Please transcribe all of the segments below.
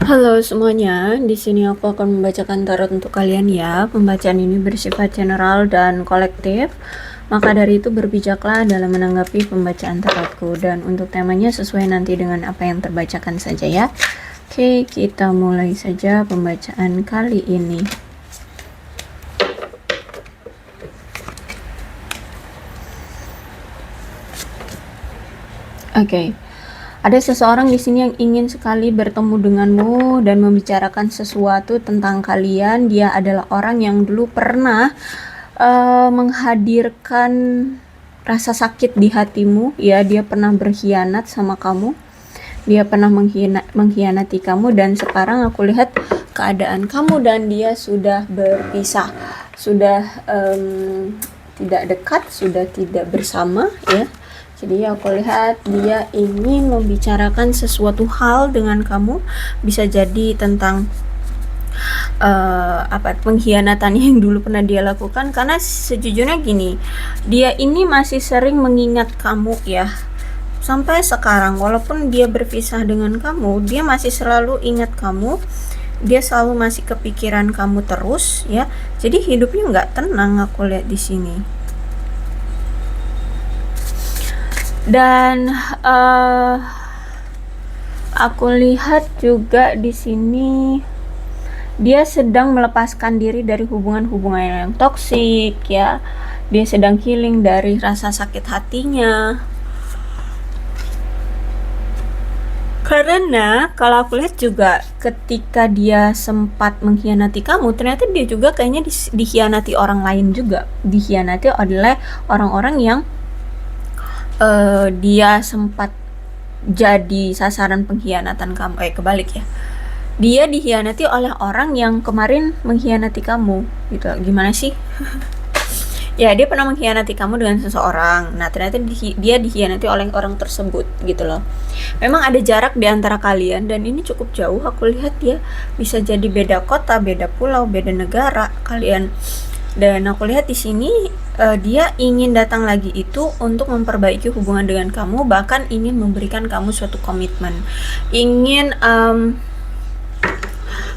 Halo semuanya, di sini aku akan membacakan tarot untuk kalian ya. Pembacaan ini bersifat general dan kolektif. Maka dari itu berbijaklah dalam menanggapi pembacaan tarotku dan untuk temanya sesuai nanti dengan apa yang terbacakan saja ya. Oke, kita mulai saja pembacaan kali ini. Oke. Ada seseorang di sini yang ingin sekali bertemu denganmu dan membicarakan sesuatu tentang kalian. Dia adalah orang yang dulu pernah menghadirkan rasa sakit di hatimu. Ya, dia pernah berkhianat sama kamu. Dia pernah mengkhianati kamu dan sekarang aku lihat keadaan kamu dan dia sudah berpisah, sudah tidak dekat, sudah tidak bersama ya. Jadi aku lihat dia ingin membicarakan sesuatu hal dengan kamu, bisa jadi tentang pengkhianatan yang dulu pernah dia lakukan. Karena sejujurnya gini, dia ini masih sering mengingat kamu ya, sampai sekarang walaupun dia berpisah dengan kamu, dia masih selalu ingat kamu, dia selalu masih kepikiran kamu terus ya. Jadi hidupnya nggak tenang aku lihat di sini. Dan aku lihat juga di sini dia sedang melepaskan diri dari hubungan-hubungan yang toksik ya. Dia sedang healing dari rasa sakit hatinya. Karena kalau aku lihat juga ketika dia sempat mengkhianati kamu, ternyata dia juga kayaknya dikhianati orang lain juga. Dikhianati oleh orang-orang yang dia sempat jadi sasaran pengkhianatan kamu. Kebalik ya. Dia dikhianati oleh orang yang kemarin mengkhianati kamu gitu. Gimana sih? Ya, dia pernah mengkhianati kamu dengan seseorang. Nah, ternyata dia dikhianati oleh orang tersebut gitu loh. Memang ada jarak di antara kalian dan ini cukup jauh. Aku lihat ya, bisa jadi beda kota, beda pulau, beda negara kalian. Dan aku lihat di sini dia ingin datang lagi itu untuk memperbaiki hubungan dengan kamu, bahkan ingin memberikan kamu suatu komitmen, ingin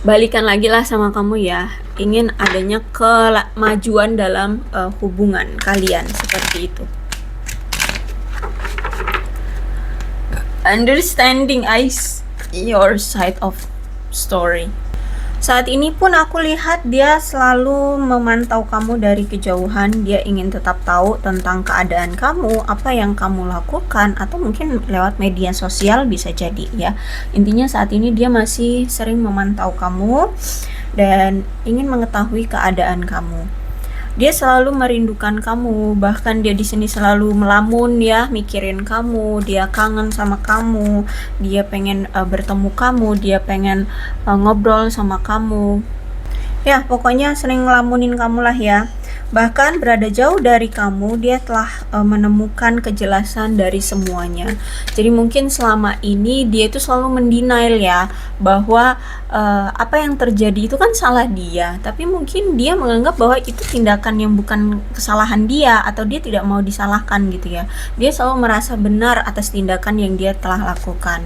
balikan lagi lah sama kamu ya, ingin adanya kemajuan dalam hubungan kalian seperti itu. Understanding your side of story. Saat ini pun aku lihat dia selalu memantau kamu dari kejauhan. Dia ingin tetap tahu tentang keadaan kamu, apa yang kamu lakukan, atau mungkin lewat media sosial bisa jadi ya. Intinya saat ini dia masih sering memantau kamu dan ingin mengetahui keadaan kamu. Dia selalu merindukan kamu, bahkan dia di sini selalu melamun ya, mikirin kamu, dia kangen sama kamu, dia pengen bertemu kamu, dia pengen ngobrol sama kamu. Ya, pokoknya sering ngelamunin kamu lah ya. Bahkan berada jauh dari kamu, dia telah menemukan kejelasan dari semuanya. Jadi mungkin selama ini dia itu selalu mendenial ya, bahwa apa yang terjadi itu kan salah dia. Tapi mungkin dia menganggap bahwa itu tindakan yang bukan kesalahan dia, atau dia tidak mau disalahkan gitu ya. Dia selalu merasa benar atas tindakan yang dia telah lakukan.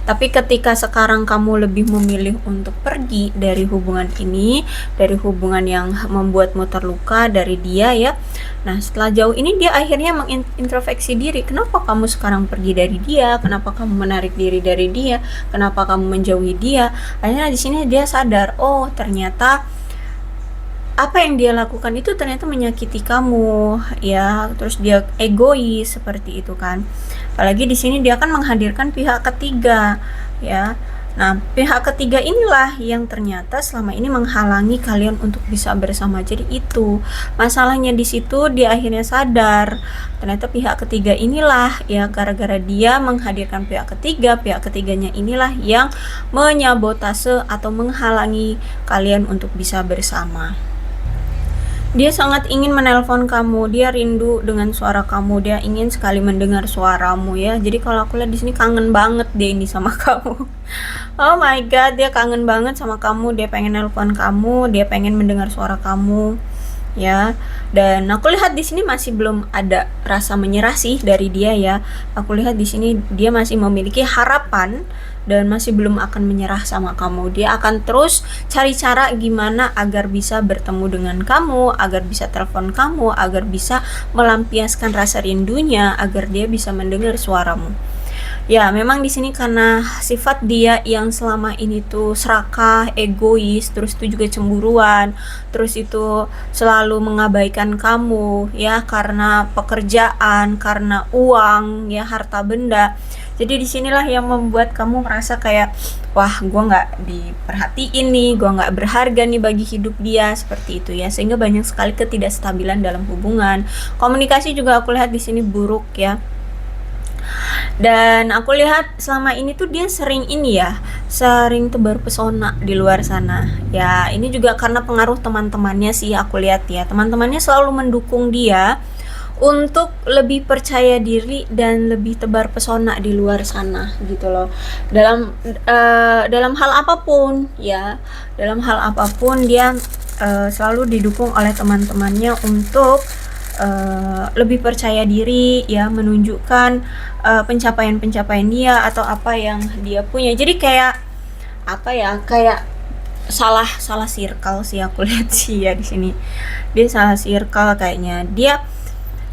Tapi ketika sekarang kamu lebih memilih untuk pergi dari hubungan ini, dari hubungan yang membuatmu terluka dari dia ya. Nah, setelah jauh ini dia akhirnya mengintrospeksi diri. Kenapa kamu sekarang pergi dari dia? Kenapa kamu menarik diri dari dia? Kenapa kamu menjauhi dia? Akhirnya di sini dia sadar, oh ternyata apa yang dia lakukan itu ternyata menyakiti kamu ya. Terus dia egois seperti itu kan. Apalagi di sini dia akan menghadirkan pihak ketiga ya. Nah, pihak ketiga inilah yang ternyata selama ini menghalangi kalian untuk bisa bersama. Jadi itu masalahnya di situ. Dia akhirnya sadar ternyata pihak ketiga inilah ya, gara-gara dia menghadirkan pihak ketiga, pihak ketiganya inilah yang menyabotase atau menghalangi kalian untuk bisa bersama. Dia sangat ingin menelpon kamu, dia rindu dengan suara kamu, dia ingin sekali mendengar suaramu ya. Jadi kalau aku lihat di sini kangen banget dia ini sama kamu. Oh my god, dia kangen banget sama kamu, dia pengen nelpon kamu, dia pengen mendengar suara kamu ya. Dan aku lihat di sini masih belum ada rasa menyerah sih dari dia ya. Aku lihat di sini dia masih memiliki harapan dan masih belum akan menyerah sama kamu. Dia akan terus cari cara gimana agar bisa bertemu dengan kamu, agar bisa telepon kamu, agar bisa melampiaskan rasa rindunya, agar dia bisa mendengar suaramu. Ya, memang di sini karena sifat dia yang selama ini tuh serakah, egois, terus itu juga cemburuan, terus itu selalu mengabaikan kamu ya karena pekerjaan, karena uang, ya harta benda. Jadi disinilah yang membuat kamu merasa kayak, wah, gue nggak diperhatiin nih, gue nggak berharga nih bagi hidup dia, seperti itu ya. Sehingga banyak sekali ketidakstabilan dalam hubungan. Komunikasi juga aku lihat di sini buruk ya. Dan aku lihat selama ini tuh dia sering sering tebar pesona di luar sana. Ya, ini juga karena pengaruh teman-temannya sih aku lihat ya. Teman-temannya selalu mendukung dia untuk lebih percaya diri dan lebih tebar pesona di luar sana gitu loh. Dalam hal apapun ya, dalam hal apapun dia selalu didukung oleh teman-temannya untuk lebih percaya diri ya, menunjukkan pencapaian-pencapaian dia atau apa yang dia punya. Jadi kayak kayak salah circle sih aku lihat sih ya di sini. Dia salah circle kayaknya.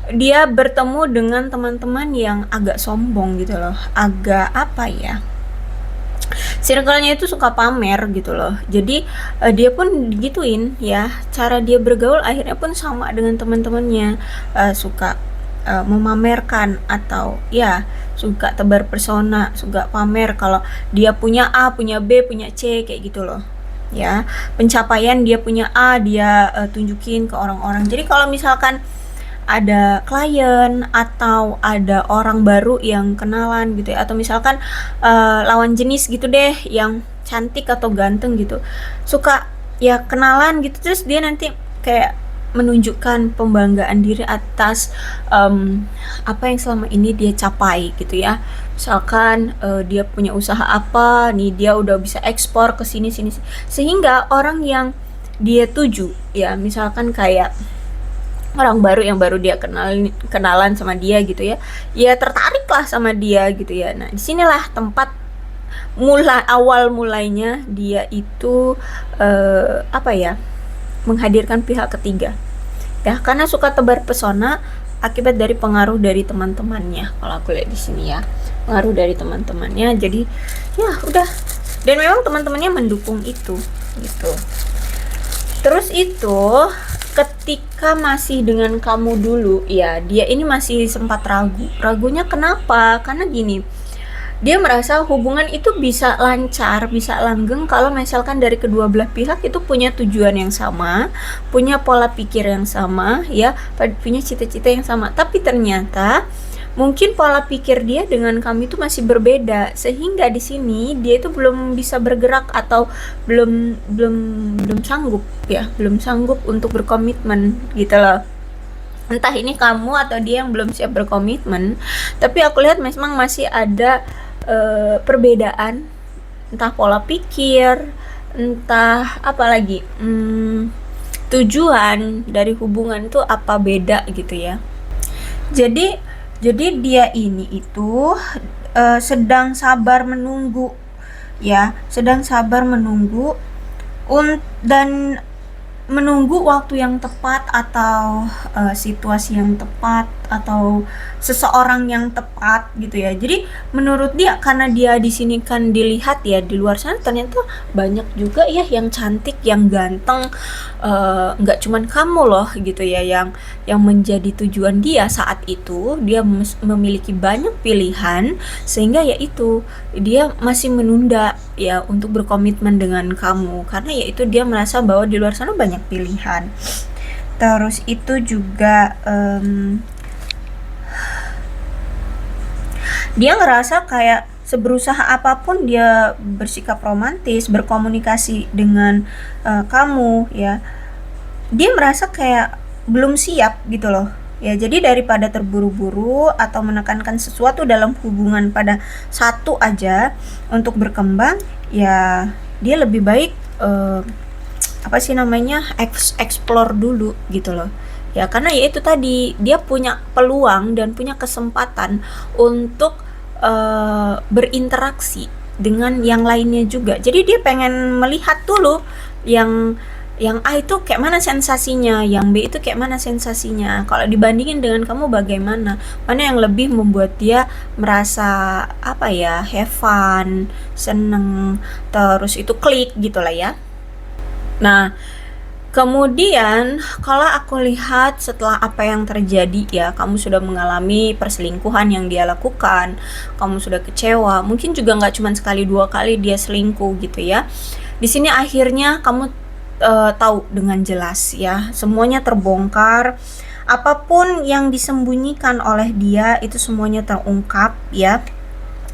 Dia bertemu dengan teman-teman yang agak sombong gitu loh. Agak circle-nya itu suka pamer gitu loh. Jadi dia pun gituin ya, cara dia bergaul akhirnya pun sama dengan teman-temannya, suka memamerkan atau ya suka tebar persona, suka pamer kalau dia punya A, punya B, punya C, kayak gitu loh ya. Pencapaian dia punya A, dia tunjukin ke orang-orang. Jadi kalau misalkan ada klien atau ada orang baru yang kenalan gitu ya, atau misalkan lawan jenis gitu deh yang cantik atau ganteng gitu, suka ya kenalan gitu, terus dia nanti kayak menunjukkan pembanggaan diri atas apa yang selama ini dia capai gitu ya. Misalkan dia punya usaha apa nih, dia udah bisa ekspor ke sini sini, sehingga orang yang dia tuju ya, misalkan kayak orang baru yang baru dia kenalan sama dia gitu ya, ya tertarik lah sama dia gitu ya. Nah, disinilah tempat awal mulainya dia itu menghadirkan pihak ketiga ya, karena suka tebar pesona akibat dari pengaruh dari teman-temannya. Kalau aku lihat di sini ya, pengaruh dari teman-temannya. Jadi ya udah, dan memang teman-temannya mendukung itu gitu. Terus itu ketika masih dengan kamu dulu ya, dia ini masih sempat ragunya kenapa? Karena gini, dia merasa hubungan itu bisa lancar, bisa langgeng kalau misalkan dari kedua belah pihak itu punya tujuan yang sama, punya pola pikir yang sama ya, punya cita-cita yang sama. Tapi ternyata mungkin pola pikir dia dengan kamu itu masih berbeda, sehingga di sini dia itu belum bisa bergerak atau belum sanggup untuk berkomitmen gitu loh. Entah ini kamu atau dia yang belum siap berkomitmen, tapi aku lihat memang masih ada perbedaan, entah pola pikir, entah apa lagi, tujuan dari hubungan itu apa beda gitu ya. Jadi dia ini itu sedang sabar menunggu ya, dan menunggu waktu yang tepat atau situasi yang tepat atau seseorang yang tepat gitu ya. Jadi menurut dia, karena dia di sini kan dilihat ya, di luar sana ternyata banyak juga ya yang cantik, yang ganteng, nggak cuman kamu loh gitu ya yang menjadi tujuan dia saat itu. Dia memiliki banyak pilihan, sehingga ya itu dia masih menunda ya untuk berkomitmen dengan kamu, karena ya itu dia merasa bahwa di luar sana banyak pilihan. Terus itu juga dia ngerasa kayak seberusaha apapun dia bersikap romantis, berkomunikasi dengan kamu ya, dia merasa kayak belum siap gitu loh ya. Jadi daripada terburu-buru atau menekankan sesuatu dalam hubungan pada satu aja untuk berkembang, ya dia lebih baik explore dulu gitu loh ya. Karena ya itu tadi, dia punya peluang dan punya kesempatan untuk berinteraksi dengan yang lainnya juga. Jadi dia pengen melihat dulu yang A itu kayak mana sensasinya, yang B itu kayak mana sensasinya. Kalau dibandingin dengan kamu bagaimana? Mana yang lebih membuat dia merasa apa ya, have fun, seneng, terus itu klik gitu lah ya. Nah, kemudian kalau aku lihat setelah apa yang terjadi ya, kamu sudah mengalami perselingkuhan yang dia lakukan, kamu sudah kecewa, mungkin juga nggak cuma sekali dua kali dia selingkuh gitu ya. Di sini akhirnya kamu tahu dengan jelas ya, semuanya terbongkar, apapun yang disembunyikan oleh dia itu semuanya terungkap ya.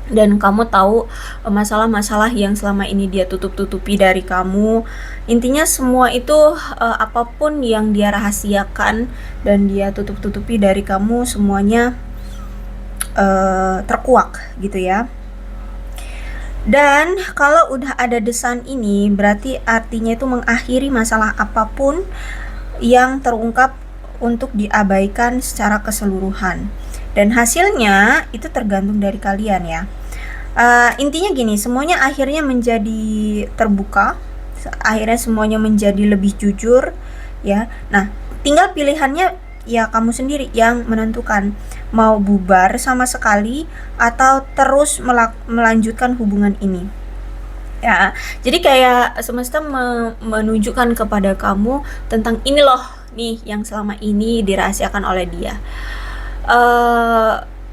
Dan kamu tahu masalah-masalah yang selama ini dia tutup-tutupi dari kamu. Intinya semua itu apapun yang dia rahasiakan dan dia tutup-tutupi dari kamu semuanya terkuak gitu ya. Dan kalau udah ada desan ini berarti artinya itu mengakhiri masalah apapun yang terungkap untuk diabaikan secara keseluruhan. Dan hasilnya itu tergantung dari kalian ya. Intinya gini, semuanya akhirnya menjadi terbuka, akhirnya semuanya menjadi lebih jujur ya. Nah, tinggal pilihannya ya kamu sendiri yang menentukan mau bubar sama sekali atau terus melanjutkan hubungan ini ya. Jadi kayak semesta menunjukkan kepada kamu tentang ini loh nih yang selama ini dirahasiakan oleh dia.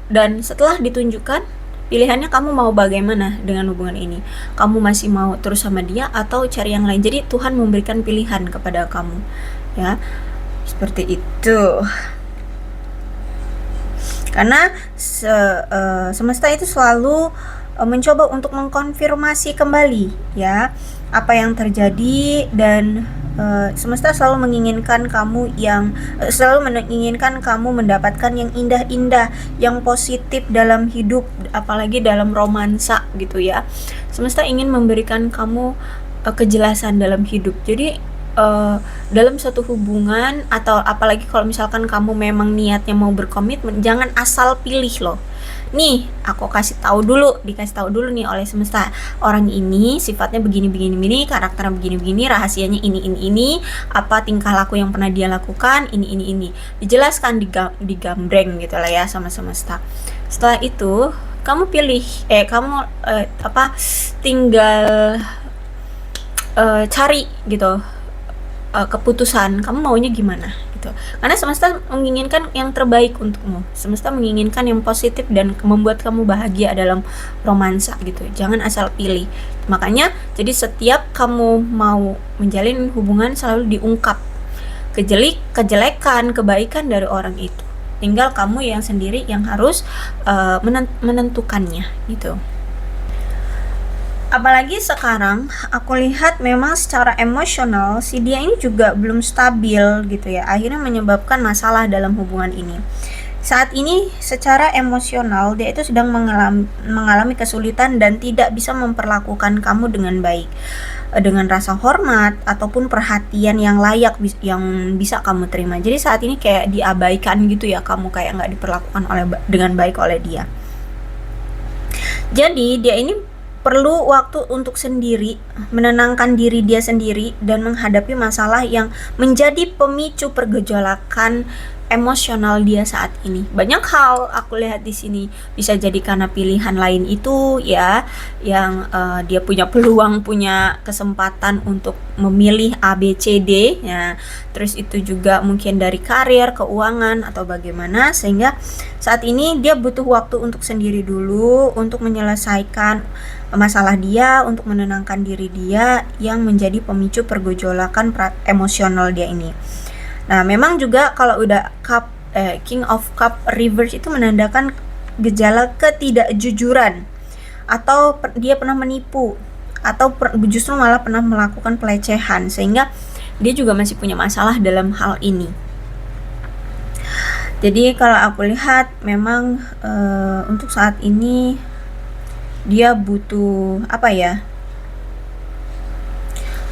Dan setelah ditunjukkan pilihannya, kamu mau bagaimana dengan hubungan ini? Kamu masih mau terus sama dia atau cari yang lain? Jadi Tuhan memberikan pilihan kepada kamu ya, seperti itu. Karena semesta itu selalu mencoba untuk mengkonfirmasi kembali ya apa yang terjadi, dan semesta selalu menginginkan kamu mendapatkan yang indah-indah, yang positif dalam hidup, apalagi dalam romansa gitu ya. Semesta ingin memberikan kamu kejelasan dalam hidup. Jadi dalam suatu hubungan, atau apalagi kalau misalkan kamu memang niatnya mau berkomitmen, jangan asal pilih loh. Nih, dikasih tahu dulu nih oleh semesta, orang ini sifatnya begini, karakternya begini, rahasianya ini, apa tingkah laku yang pernah dia lakukan, ini. Dijelaskan, digambreng gitu lah ya sama semesta. Setelah itu, kamu pilih, tinggal cari gitu keputusan kamu maunya gimana gitu. Karena semesta menginginkan yang terbaik untukmu. Semesta menginginkan yang positif dan membuat kamu bahagia dalam romansa gitu. Jangan asal pilih. Makanya jadi setiap kamu mau menjalin hubungan selalu diungkap kejelekan, kebaikan dari orang itu. Tinggal kamu yang sendiri yang harus menentukannya gitu. Apalagi sekarang aku lihat memang secara emosional si dia ini juga belum stabil gitu ya, akhirnya menyebabkan masalah dalam hubungan ini. Saat ini secara emosional dia itu sedang mengalami kesulitan dan tidak bisa memperlakukan kamu dengan baik, dengan rasa hormat ataupun perhatian yang layak yang bisa kamu terima. Jadi saat ini kayak diabaikan gitu ya, kamu kayak nggak diperlakukan dengan baik oleh dia. Jadi dia ini perlu waktu untuk sendiri, menenangkan diri dia sendiri dan menghadapi masalah yang menjadi pemicu pergejolakan emosional dia saat ini. Banyak hal aku lihat di sini, bisa jadi karena pilihan lain itu ya, yang dia punya peluang, punya kesempatan untuk memilih A, B, C, D ya. Terus itu juga mungkin dari karir, keuangan atau bagaimana, sehingga saat ini dia butuh waktu untuk sendiri dulu untuk menyelesaikan masalah dia, untuk menenangkan diri dia yang menjadi pemicu pergejolakan emosional dia ini. Nah, memang juga kalau udah King of Cup reverse itu menandakan gejala ketidakjujuran, atau dia pernah menipu, atau justru malah pernah melakukan pelecehan, sehingga dia juga masih punya masalah dalam hal ini. Jadi kalau aku lihat memang untuk saat ini dia butuh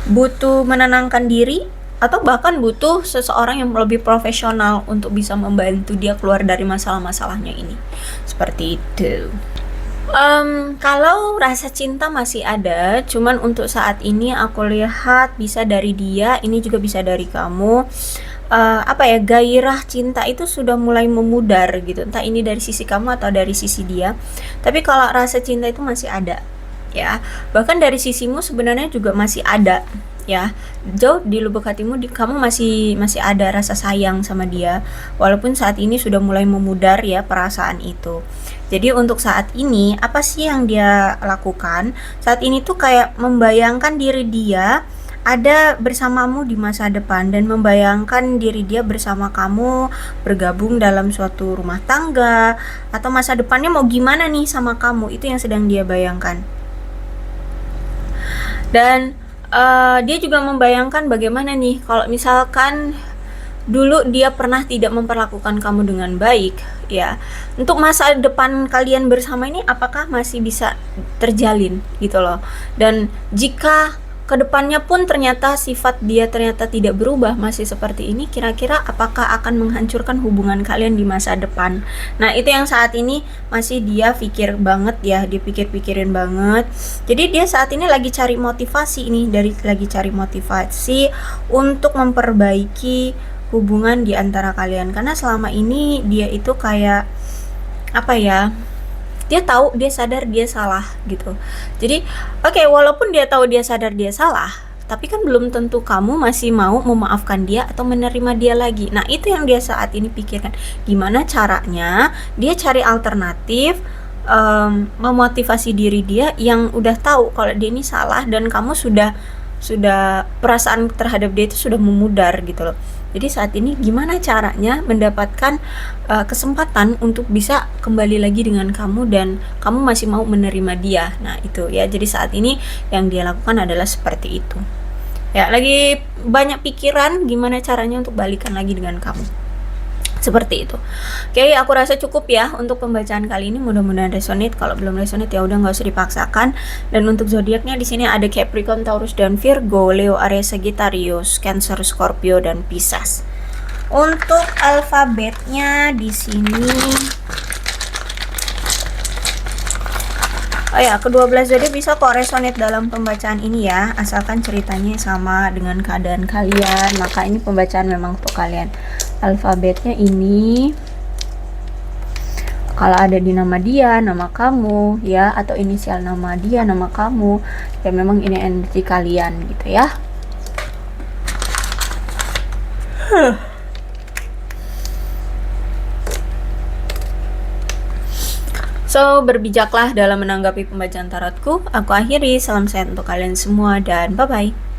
butuh menenangkan diri, atau bahkan butuh seseorang yang lebih profesional untuk bisa membantu dia keluar dari masalah-masalahnya ini. Seperti itu. Kalau rasa cinta masih ada, cuman untuk saat ini aku lihat bisa dari dia, ini juga bisa dari kamu. Apa ya, gairah cinta itu sudah mulai memudar gitu. Entah ini dari sisi kamu atau dari sisi dia. Tapi kalau rasa cinta itu masih ada, ya. Bahkan dari sisimu sebenarnya juga masih ada, ya. Jauh di lubuk hatimu, kamu masih ada rasa sayang sama dia, walaupun saat ini sudah mulai memudar ya perasaan itu. Jadi untuk saat ini apa sih yang dia lakukan? Saat ini tuh kayak membayangkan diri dia ada bersamamu di masa depan dan membayangkan diri dia bersama kamu bergabung dalam suatu rumah tangga, atau masa depannya mau gimana nih sama kamu, itu yang sedang dia bayangkan. Dan dia juga membayangkan bagaimana nih kalau misalkan dulu dia pernah tidak memperlakukan kamu dengan baik, ya. Untuk masa depan kalian bersama ini apakah masih bisa terjalin gitu loh. Dan jika kedepannya pun ternyata sifat dia ternyata tidak berubah, masih seperti ini, kira-kira apakah akan menghancurkan hubungan kalian di masa depan? Nah, itu yang saat ini masih dia pikir banget ya, dipikir-pikirin banget. Jadi dia saat ini lagi cari motivasi lagi cari motivasi untuk memperbaiki hubungan di antara kalian, karena selama ini dia itu kayak apa ya, dia tahu, dia sadar dia salah gitu. Jadi oke, walaupun dia tahu dia sadar dia salah, tapi kan belum tentu kamu masih mau memaafkan dia atau menerima dia lagi. Nah, itu yang dia saat ini pikirkan, gimana caranya dia cari alternatif, memotivasi diri dia yang udah tahu kalau dia ini salah dan kamu sudah perasaan terhadap dia itu sudah memudar gitu loh. Jadi saat ini gimana caranya mendapatkan kesempatan untuk bisa kembali lagi dengan kamu dan kamu masih mau menerima dia. Nah, itu ya. Jadi saat ini yang dia lakukan adalah seperti itu. Ya, lagi banyak pikiran gimana caranya untuk balikan lagi dengan kamu. Seperti itu. Oke, aku rasa cukup ya untuk pembacaan kali ini. Mudah-mudahan resonate. Kalau belum resonate ya udah nggak usah dipaksakan. Dan untuk zodiaknya di sini ada Capricorn, Taurus dan Virgo, Leo, Aries, Sagittarius, Cancer, Scorpio dan Pisces. Untuk alfabetnya di sini, oh ya, ke-12 zodiak bisa kok resonate dalam pembacaan ini ya, asalkan ceritanya sama dengan keadaan kalian, maka ini pembacaan memang untuk kalian. Alfabetnya ini kalau ada di nama dia, nama kamu ya, atau inisial nama dia, nama kamu, ya memang ini energi kalian gitu ya. So, berbijaklah dalam menanggapi pembacaan tarotku. Aku akhiri, salam sehat untuk kalian semua dan bye-bye.